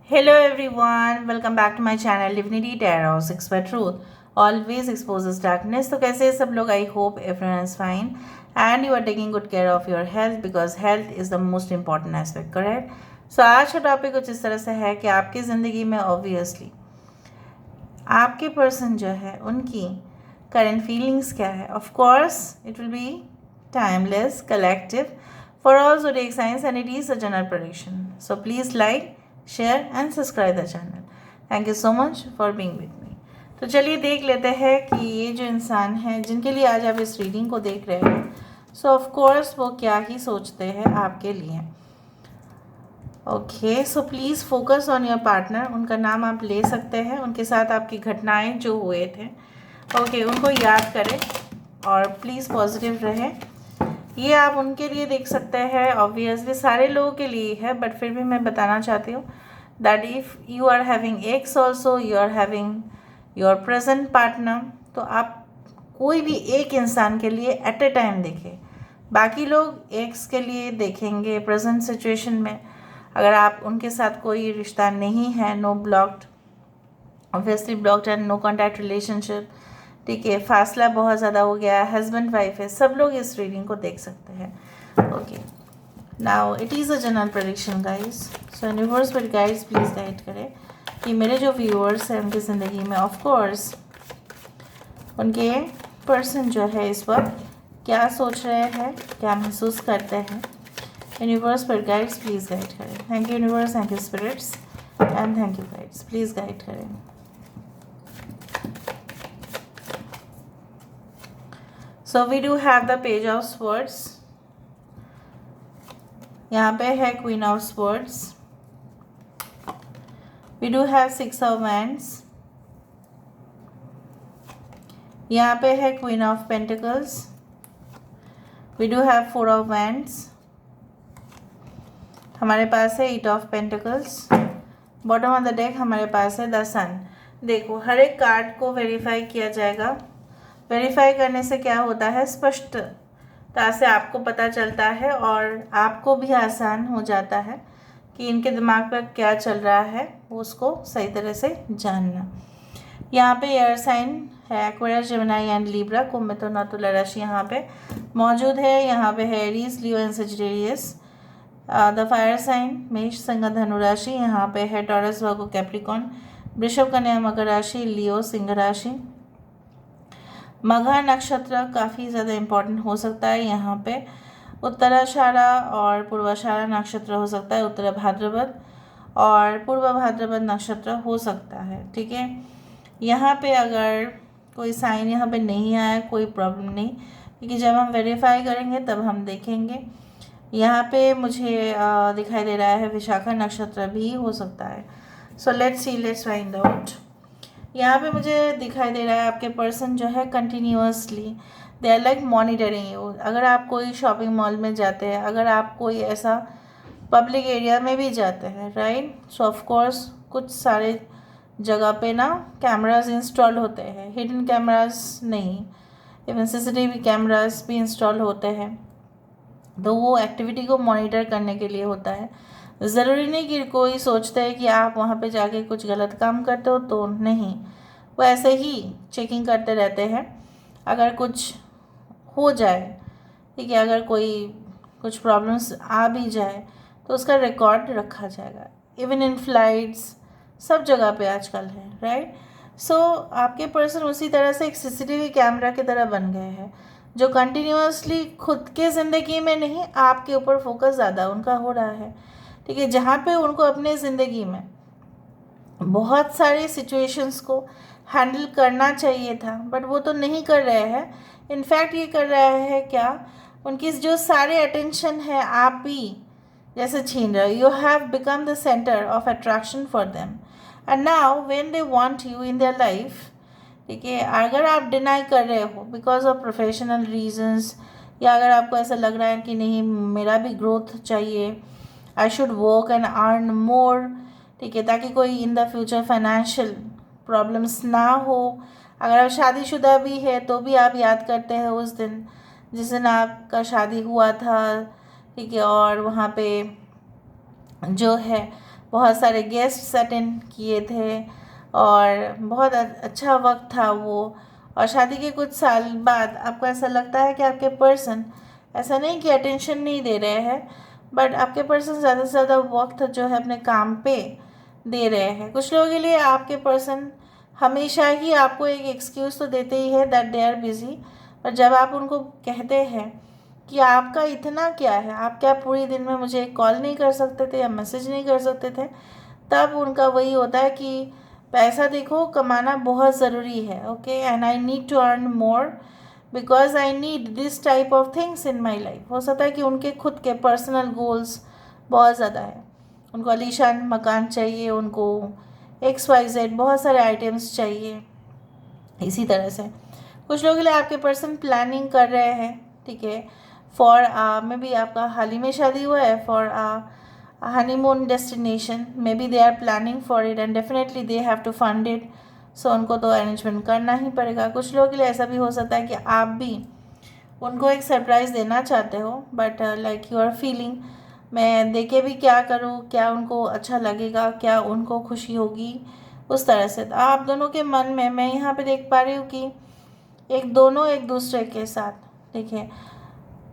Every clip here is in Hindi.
Hello everyone, welcome back to my channel Divinity Tarot 6 by Truth. Always exposes darkness. तो कैसे हैं सब लोग? I hope everyone is fine and you are taking good care of your health because health is the most important aspect, correct? So आज का टॉपिक कुछ इस तरह से है कि आपकी ज़िंदगी में ऑब्वियसली आपके पर्सन जो है उनकी करंट फीलिंग्स क्या है. Of course it will be timeless collective for all zodiac signs and it is a general prediction. So please like, share and subscribe the channel. Thank you so much for being with me. तो चलिए देख लेते हैं कि ये जो इंसान है जिनके लिए आज आप इस रीडिंग को देख रहे हैं सो ऑफ कोर्स वो क्या ही सोचते हैं आपके लिए. Okay, so please focus on your partner. उनका नाम आप ले सकते हैं. उनके साथ आपकी घटनाएं जो हुए थे उनको याद करें और प्लीज़ पॉजिटिव रहें. ये आप उनके लिए देख सकते हैं. ऑब्वियसली सारे लोगों के लिए है बट फिर भी मैं बताना चाहती हूँ that if you are having ex also you are having your present partner, तो आप कोई भी एक इंसान के लिए एट ए टाइम देखें. बाकी लोग एक्स के लिए देखेंगे प्रेजेंट सिचुएशन में. अगर आप उनके साथ कोई रिश्ता नहीं है, no blocked, obviously blocked and no contact relationship, ठीक है, फासला बहुत ज़्यादा हो गया है, हस्बैंड वाइफ है, सब लोग इस रीडिंग को देख सकते हैं. Okay, now it is a general prediction guys. So universe पर गाइड्स प्लीज़ गाइड करें कि मेरे जो व्यूअर्स हैं उनकी ज़िंदगी में ऑफ कोर्स उनके पर्सन जो है इस वक्त क्या सोच रहे हैं, क्या महसूस करते हैं. यूनिवर्स पर गाइड्स प्लीज़ गाइड करें. Thank you universe, thank you spirits and thank you guides. Please guide करें. So we do have the page of swords. यहाँ पे है queen of swords. We do have six of wands. यहाँ पे है queen of pentacles. We do have four of wands. हमारे पास है eight of pentacles. Bottom of the deck हमारे पास है the sun. देखो हर एक कार्ड को वेरीफाई किया जाएगा. वेरीफाई करने से क्या होता है, स्पष्टता से आपको पता चलता है और आपको भी आसान हो जाता है कि इनके दिमाग पर क्या चल रहा है वो उसको सही तरह से जानना. यहाँ पे एयर साइन है एक्वेरियस, जेमिनी एंड लिब्रा. कुंभ में तो ना तुला राशि यहाँ पे मौजूद है. यहाँ पे है Aries, Leo and Sagittarius. The fire sign मेष, सिंह, धनु राशि. यहाँ पे है टॉरस, वर्गो, कैप्रिकॉन, वृषभ, कन्या, मकर राशि, लियो, सिंह राशि. मघा नक्षत्र काफ़ी ज़्यादा इम्पॉर्टेंट हो सकता है. यहाँ पे उत्तराषाढ़ा और पूर्वाषाढ़ा नक्षत्र हो सकता है. उत्तर भाद्रपद और पूर्व भाद्रपद नक्षत्र हो सकता है. ठीक है, यहाँ पे अगर कोई साइन यहाँ पे नहीं आया कोई प्रॉब्लम नहीं, क्योंकि जब हम वेरीफाई करेंगे तब हम देखेंगे. यहाँ पे मुझे दिखाई दे रहा है विशाखा नक्षत्र भी हो सकता है. So let's see, let's find out. यहाँ पे मुझे दिखाई दे रहा है आपके पर्सन जो है continuously they are like monitoring you. अगर आप कोई शॉपिंग मॉल में जाते हैं, अगर आप कोई ऐसा पब्लिक एरिया में भी जाते हैं, राइट, सो ऑफ कोर्स कुछ सारे जगह पे ना कैमरास इंस्टॉल होते हैं. हिडन कैमरास नहीं, इवन सीसीटीवी कैमरास भी इंस्टॉल होते हैं. तो वो एक्टिविटी को मॉनिटर करने के लिए होता है. ज़रूरी नहीं कि कोई सोचता है कि आप वहाँ पे जाके कुछ गलत काम करते हो, तो नहीं, वो ऐसे ही चेकिंग करते रहते हैं. अगर कुछ हो जाए, ठीक है, अगर कोई कुछ प्रॉब्लम्स आ भी जाए तो उसका रिकॉर्ड रखा जाएगा. इवन इन फ्लाइट्स सब जगह पे आजकल है, राइट. सो आपके पर्सन उसी तरह से एक सीसीटीवी कैमरा की तरह बन गए हैं जो कंटिन्यूअसली खुद के ज़िंदगी में नहीं, आपके ऊपर फोकस ज़्यादा उनका हो रहा है. ठीक है, जहाँ पे उनको अपने ज़िंदगी में बहुत सारे सिचुएशंस को हैंडल करना चाहिए था बट वो तो नहीं कर रहे हैं. इनफैक्ट ये कर रहे हैं क्या, उनकी जो सारे अटेंशन है आप ही जैसे छीन रहे हो. You have become the centre of attraction for them and now when they want you in their life, ठीक है, अगर आप डिनाई कर रहे हो बिकॉज ऑफ प्रोफेशनल रीजंस, या अगर आपको ऐसा लग रहा है कि नहीं मेरा भी ग्रोथ चाहिए, I should work and earn more, ठीक है, ताकि कोई in the future financial problems ना हो. अगर आप शादीशुदा भी है तो भी आप याद करते हैं उस दिन जिस दिन आपका शादी हुआ था, ठीक है, और वहाँ पे जो है बहुत सारे गेस्ट्स अटेंड किए थे और बहुत अच्छा वक्त था वो। और शादी के कुछ साल बाद आपको ऐसा लगता है कि आपके पर्सन, ऐसा नहीं कि अटेंशन नहीं दे रहे हैं, बट आपके पर्सन ज़्यादा से ज़्यादा वक्त जो है अपने काम पे दे रहे हैं। कुछ लोगों के लिए आपके पर्सन हमेशा ही आपको एक एक्सक्यूज़ तो देते ही है दैट दे आर बिज़ी, पर जब आप उनको कहते हैं कि आपका इतना क्या है, आप क्या पूरे दिन में मुझे कॉल नहीं कर सकते थे या मैसेज नहीं कर सकते थे, तब उनका वही होता है कि पैसा देखो कमाना बहुत ज़रूरी है, okay, and I need to earn more because I need this type of things in my life. हो सकता है कि उनके खुद के पर्सनल गोल्स बहुत ज़्यादा है, उनको आलीशान मकान चाहिए, उनको XYZ बहुत सारे आइटम्स चाहिए। इसी तरह से कुछ लोगों के लिए आपके पर्सन प्लानिंग कर रहे हैं, ठीक है, फॉर मे बी आपका हाल ही में शादी हुआ है, for honeymoon destination, maybe they are planning for it and definitely they have to fund it, so उनको तो अरेंजमेंट करना ही पड़ेगा। कुछ लोगों के लिए ऐसा भी हो सकता है कि आप भी उनको एक सरप्राइज़ देना चाहते हो, but like you are feeling मैं दे के भी क्या करूँ, क्या उनको अच्छा लगेगा, क्या उनको खुशी होगी, उस तरह से। तो आप दोनों के मन में मैं यहाँ पे देख पा रही हूँ कि दोनों एक दूसरे के साथ देखिए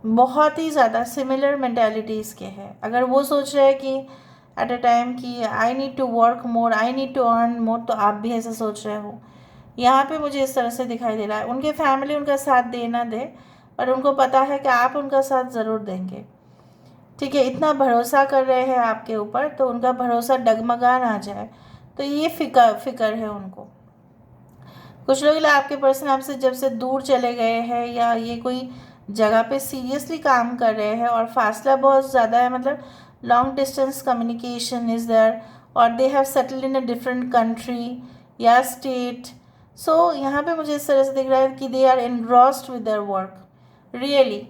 बहुत ही ज़्यादा सिमिलर मेंटालिटीज़ के हैं। अगर वो सोच रहे हैं कि एट अ टाइम कि I need to work more, I need to earn more, तो आप भी ऐसा सोच रहे हो। यहाँ पे मुझे इस तरह से दिखाई दे रहा है उनके फैमिली उनका साथ दे ना दे, पर उनको पता है कि आप उनका साथ ज़रूर देंगे, ठीक है, इतना भरोसा कर रहे हैं आपके ऊपर, तो उनका भरोसा डगमगा ना जाए, तो ये फिक्र है उनको। कुछ लोग आपके पर्सन आपसे जब से दूर चले गए हैं या ये कोई जगह पे सीरियसली काम कर रहे हैं और फासला बहुत ज़्यादा है, मतलब long distance communication is there, और they have settled in a different country या स्टेट। सो यहाँ पे मुझे इस तरह से दिख रहा है कि they are engrossed with their work really.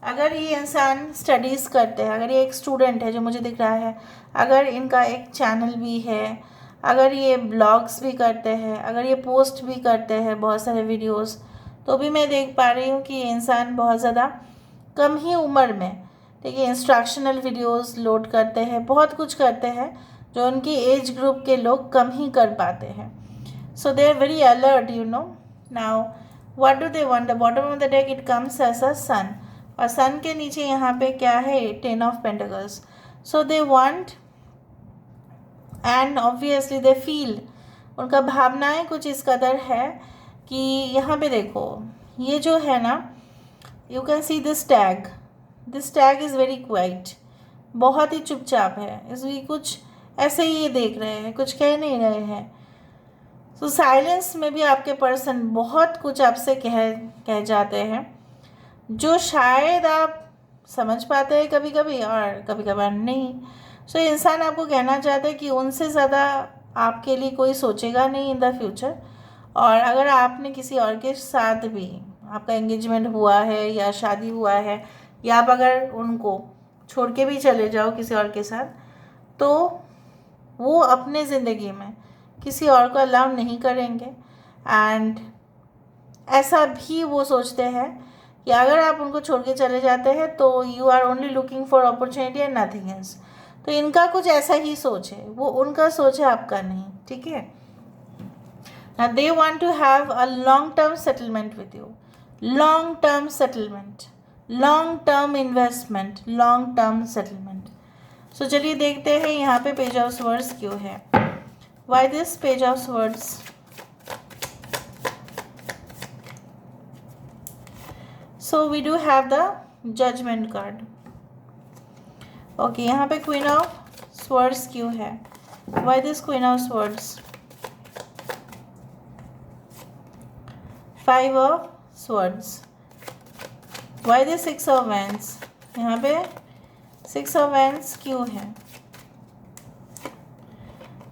अगर ये इंसान स्टडीज़ करते हैं, अगर ये एक स्टूडेंट है जो मुझे दिख रहा है, अगर इनका एक चैनल भी है, अगर ये ब्लॉग्स भी करते हैं, अगर ये पोस्ट भी करते हैं बहुत सारे वीडियोस, तो भी मैं देख पा रही हूँ कि ये इंसान बहुत ज़्यादा कम ही उम्र में, ठीक है, इंस्ट्रक्शनल वीडियोस लोड करते हैं, बहुत कुछ करते हैं जो उनकी एज ग्रुप के लोग कम ही कर पाते हैं। So they are very alert, you know. Now what do they want? The bottom of the deck it comes as a sun, और सन के नीचे यहाँ पे क्या है? 10 of pentacles. So they want and obviously they feel, उनका भावनाएं कुछ इस कदर है कि यहाँ पे देखो ये जो है ना, you can see this tag is very quite, बहुत ही चुपचाप है, इसलिए कुछ ऐसे ही ये देख रहे हैं, कुछ कह नहीं रहे हैं। सो साइलेंस में भी आपके पर्सन बहुत कुछ आपसे कह जाते हैं जो शायद आप समझ पाते हैं कभी कभी और कभी कभार नहीं। सो इंसान आपको कहना चाहता है कि उनसे ज़्यादा आपके लिए कोई सोचेगा नहीं इन द फ्यूचर, और अगर आपने किसी और के साथ भी आपका एंगेजमेंट हुआ है या शादी हुआ है, या आप अगर उनको छोड़ के भी चले जाओ किसी और के साथ, तो वो अपने ज़िंदगी में किसी और को अलाउ नहीं करेंगे। एंड ऐसा भी वो सोचते हैं कि अगर आप उनको छोड़ के चले जाते हैं तो you are only looking for opportunity and nothing else. तो इनका कुछ ऐसा ही सोच है, वो उनका सोच है, आपका नहीं, ठीक है ना। They want to have a long term settlement with you, long term settlement, long term investment, long term settlement. So चलिए देखते हैं यहाँ पे पेज ऑफ स्वर्ड्स क्यों है। Why this page of swords? So we do have the judgment card. Okay, यहाँ पे क्वीन ऑफ स्वर्ड्स क्यों है? Why this queen of swords? 5 of swords. Why this 6 of wands? यहाँ पे 6 ऑफ वैंड्स क्यों है?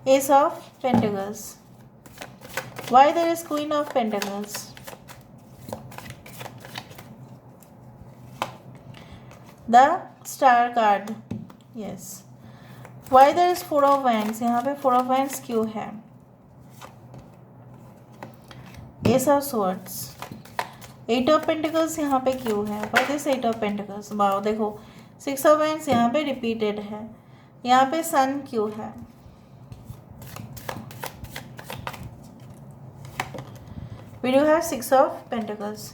S of pentacles. Why there is queen of pentacles? The star card. Yes. Why there is 4 of wands? यहाँ पे 4 of wands क्यों है? Ace of swords. 8 of pentacles यहाँ पे क्यों है? Why this 8 of pentacles? Wow देखो 6 of wands यहाँ पे रिपीटेड है, यहाँ पे सन क्यों है? We do have 6 of pentacles.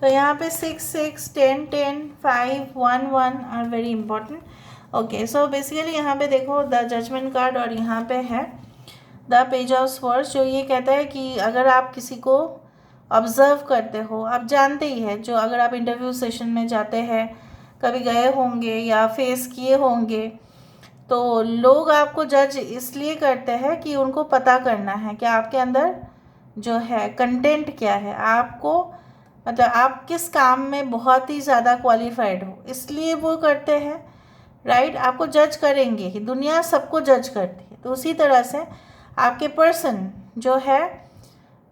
तो यहाँ पे 6 6 10 10 5 1 1 are very important. Okay, so basically यहाँ पे देखो द जजमेंट कार्ड और यहाँ पे है द पेज ऑफ स्वर्ड्स, जो ये कहता है कि अगर आप किसी को ऑब्जर्व करते हो, आप जानते ही है, जो अगर आप इंटरव्यू सेशन में जाते हैं, कभी गए होंगे या फेस किए होंगे, तो लोग आपको जज इसलिए करते हैं कि उनको पता करना है कि आपके अंदर जो है कंटेंट क्या है, आपको मतलब आप किस काम में बहुत ही ज़्यादा क्वालिफाइड हो, इसलिए वो करते हैं, राइट। आपको जज करेंगे ही, दुनिया सबको जज करती है। तो उसी तरह से आपके पर्सन जो है,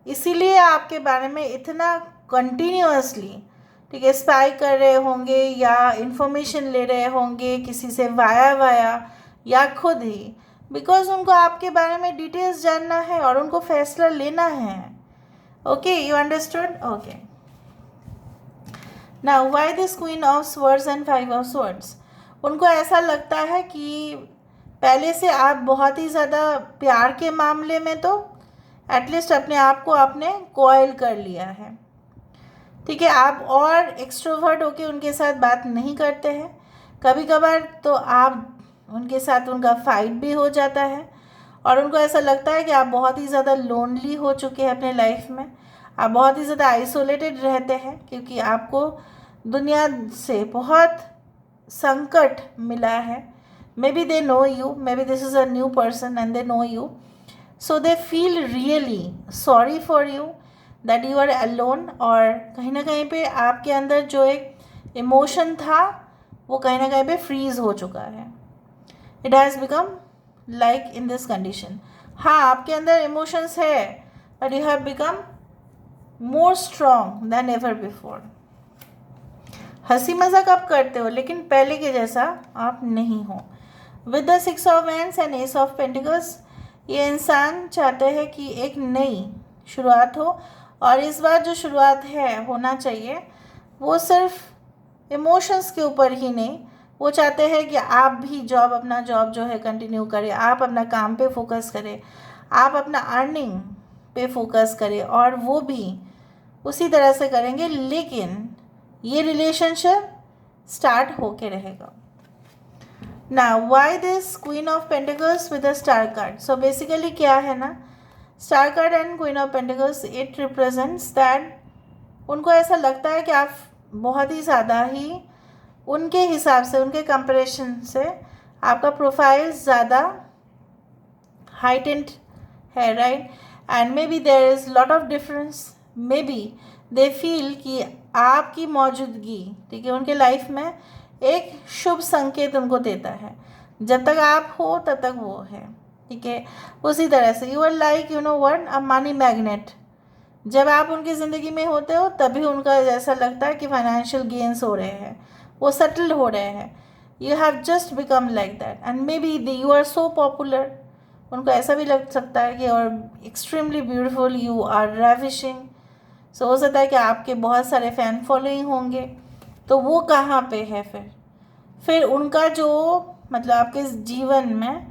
इसीलिए आपके बारे में इतना कंटिन्यूअसली, ठीक है, स्पाई कर रहे होंगे या इंफॉर्मेशन ले रहे होंगे किसी से वाया या खुद ही, बिकॉज उनको आपके बारे में डिटेल्स जानना है और उनको फैसला लेना है। Okay, you understood? Okay, now why this queen of swords and 5 of swords? उनको ऐसा लगता है कि पहले से आप बहुत ही ज़्यादा प्यार के मामले में तो एटलीस्ट अपने आप को आपने कॉयल कर लिया है, ठीक है। आप और एक्सट्रोवर्ट होके उनके साथ बात नहीं करते हैं, कभी कभार तो आप उनके साथ उनका फाइट भी हो जाता है और उनको ऐसा लगता है कि आप बहुत ही ज़्यादा लोनली हो चुके हैं अपने लाइफ में, आप बहुत ही ज़्यादा आइसोलेटेड रहते हैं क्योंकि आपको दुनिया से बहुत संकट मिला है। Maybe they know you, maybe this is a new person and they know you, so they feel really sorry for you that you are alone. और कहीं ना कहीं पे आपके अंदर जो एक इमोशन था वो कहीं ना कहीं पे फ्रीज हो चुका है। It has become like in this condition. हाँ, आपके अंदर इमोशंस है but you have become more strong then ever before. हंसी मजाक आप करते हो लेकिन पहले के जैसा आप नहीं हो। With the 6 of wands and S of pentacles, ये इंसान चाहते हैं कि एक नई शुरुआत हो और इस बार जो शुरुआत है होना चाहिए वो सिर्फ इमोशंस के ऊपर ही नहीं, वो चाहते हैं कि आप भी अपना जॉब जो है कंटिन्यू करें, आप अपना काम पे फोकस करें, आप अपना अर्निंग पे फोकस करें और वो भी उसी तरह से करेंगे, लेकिन ये रिलेशनशिप स्टार्ट होके रहेगा। Now why this queen of pentacles with a star card? So basically क्या है ना, star card and queen of pentacles, it represents that उनको ऐसा लगता है कि आप बहुत ही ज़्यादा ही उनके हिसाब से, उनके कंपैरिजन से आपका प्रोफाइल ज़्यादा हाइटेंड है, right. And maybe there is lot of difference, maybe they feel कि आपकी मौजूदगी, ठीक है, उनके लाइफ में एक शुभ संकेत उनको देता है। जब तक आप हो तब तक वो है, ठीक है। उसी तरह से you are like you know what, a money magnet. जब आप उनकी ज़िंदगी में होते हो तभी उनका ऐसा लगता है कि फाइनेंशियल गेन्स हो रहे हैं, वो सेटल हो रहे हैं। You have just become like that and maybe you are so popular. उनको ऐसा भी लग सकता है कि और extremely beautiful, you are ravishing. So हो सकता है कि आपके बहुत सारे फ़ैन फॉलोइंग होंगे। तो वो कहाँ पे है फिर उनका जो मतलब आपके जीवन में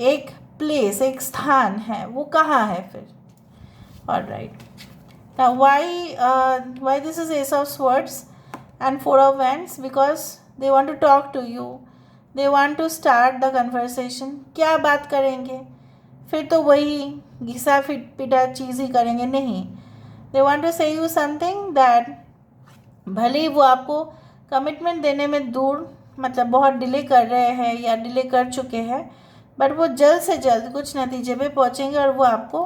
एक प्लेस, एक स्थान है, वो कहाँ है फिर? Alright, now why this is Ace of Swords and 4 of Wands? Because they want to talk to you, they want to start the conversation. क्या बात करेंगे? फिर तो वही घिसा पिटा चीज़ ही करेंगे, नहीं। they want to say you something that भले ही वो आपको कमिटमेंट देने में दूर मतलब बहुत डिले कर रहे हैं या डिले कर चुके हैं, बट वो जल्द से जल्द कुछ नतीजे पे पहुंचेंगे और वो आपको,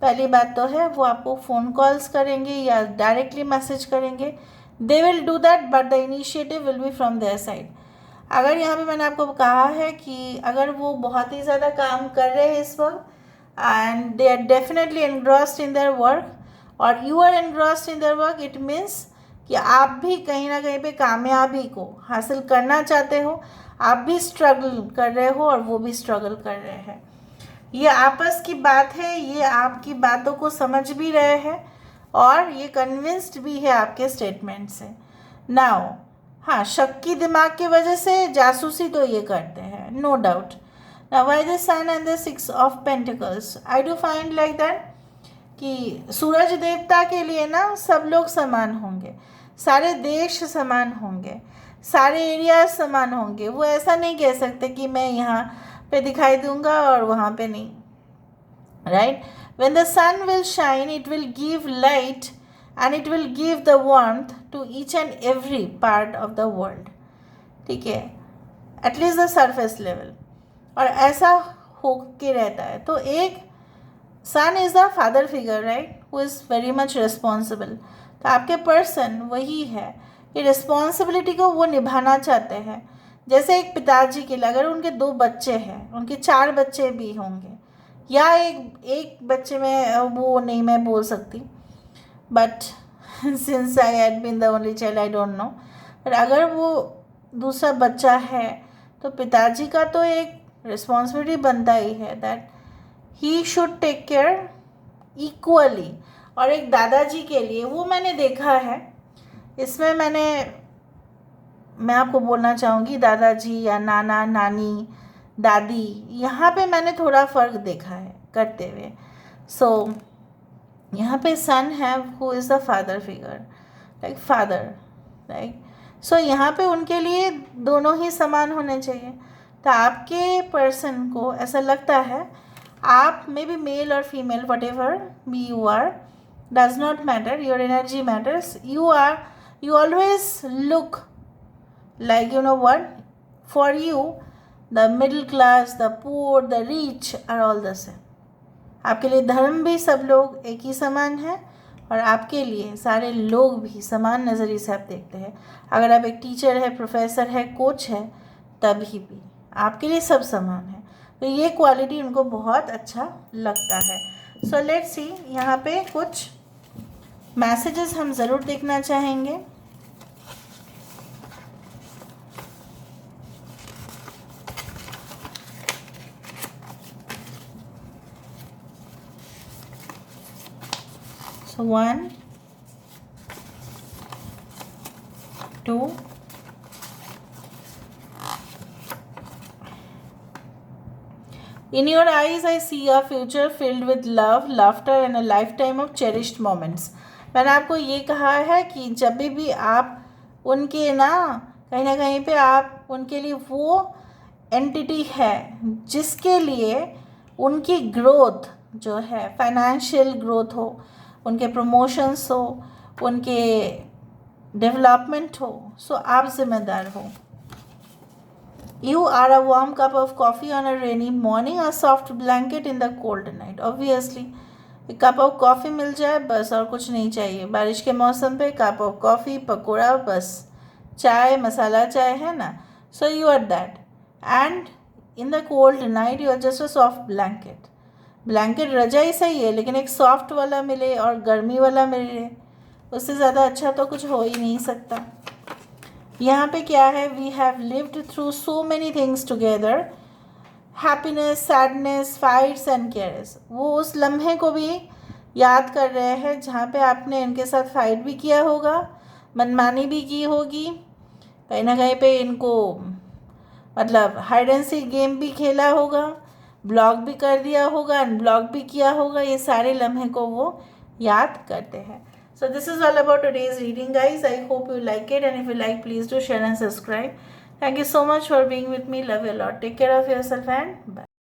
पहली बात तो है, वो आपको फ़ोन कॉल्स करेंगे या डायरेक्टली मैसेज करेंगे। They will do that but the initiative will be from their side. अगर यहाँ पे मैंने आपको कहा है कि अगर वो बहुत ही ज़्यादा काम कर रहे हैं इस वक्त and they are definitely engrossed in their work और you are engrossed in their work, it means कि आप भी कहीं ना कहीं पे कामयाबी को हासिल करना चाहते हो, आप भी स्ट्रगल कर रहे हो और वो भी स्ट्रगल कर रहे हैं। ये आपस की बात है, ये आपकी बातों को समझ भी रहे हैं और ये कन्विंस्ड भी है आपके स्टेटमेंट से। नाउ हाँ, शक की दिमाग की वजह से जासूसी तो ये करते हैं, no doubt. Now why the sun and the 6 of pentacles? I do find like that कि सूरज देवता के लिए ना सब लोग समान होंगे, सारे देश समान होंगे, सारे एरिया समान होंगे। वो ऐसा नहीं कह सकते कि मैं यहाँ पे दिखाई दूंगा और वहाँ पे नहीं, right. When the sun will shine, it will give light and it will give the warmth to each and every part of the world, ठीक है, एटलीस्ट द सरफेस लेवल। और ऐसा हो के रहता है। तो एक son is the father figure, right, who is very much responsible. तो आपके पर्सन वही है, ये रिस्पॉन्सिबिलिटी को वो निभाना चाहते हैं। जैसे एक पिताजी के लिए अगर उनके 2 बच्चे हैं, उनके 4 बच्चे भी होंगे, या एक बच्चे में वो नहीं मैं बोल सकती, but since I had been the only child I don't know, but अगर वो दूसरा बच्चा है तो पिताजी का तो एक रिस्पॉन्सिबिलिटी बनता ही है that he should take care equally. और एक दादाजी के लिए वो मैंने देखा है, इसमें मैं आपको बोलना चाहूँगी दादाजी या नाना नानी दादी, यहाँ पे मैंने थोड़ा फ़र्क देखा है करते हुए। सो यहाँ पे सन है who is the father figure, like father, right. So यहाँ पे उनके लिए दोनों ही समान होने चाहिए। तो आपके पर्सन को ऐसा लगता है, आप मे बी मेल और female whatever be you are, does not matter, your energy matters, you always look like, you know what, for you the middle class, the poor, the rich are all the same. आपके लिए धर्म भी सब लोग एक ही समान है और आपके लिए सारे लोग भी समान नज़रिए से आप देखते हैं। अगर आप एक टीचर है, प्रोफेसर है, कोच है, तभी भी आपके लिए सब समान है। तो ये क्वालिटी उनको बहुत अच्छा लगता है। सो लेट्स सी, यहाँ पे कुछ मैसेजेस हम ज़रूर देखना चाहेंगे। So 1, 2, in your eyes I see a future filled with love, laughter and a lifetime of cherished moments. मैंने आपको ये कहा है कि जब भी आप उनके ना कहीं पे आप उनके लिए वो एंटिटी है जिसके लिए उनकी ग्रोथ जो है, फाइनेंशियल ग्रोथ हो, उनके प्रमोशंस हो, उनके डेवलपमेंट हो, सो आप जिम्मेदार हो। You are a warm cup of coffee on a rainy morning, a soft blanket in the cold night. Obviously, एक कप ऑफ कॉफ़ी मिल जाए बस, और कुछ नहीं चाहिए। बारिश के मौसम पे कप ऑफ कॉफ़ी, पकौड़ा, बस चाय, मसाला चाय है ना। So you are that, and in the cold night you are just a soft blanket. Blanket रजाई सही है, लेकिन एक सॉफ्ट वाला मिले और गर्मी वाला मिले, उससे ज़्यादा अच्छा तो कुछ हो ही नहीं सकता। यहाँ पे क्या है, we have lived through so many things together, happiness, sadness, fights and cares. वो उस लम्हे को भी याद कर रहे हैं जहाँ पे आपने इनके साथ फाइट भी किया होगा, मनमानी भी की होगी, कहीं ना कहीं पे इनको मतलब हाइड एंड सीक गेम भी खेला होगा, ब्लॉग भी कर दिया होगा, अनब्लॉग भी किया होगा। ये सारे लम्हे को वो याद करते हैं। So this is all about today's reading, guys. I hope you like it, and if you like, please do share and subscribe. Thank you so much for being with me. Love you a lot. Take care of yourself and bye.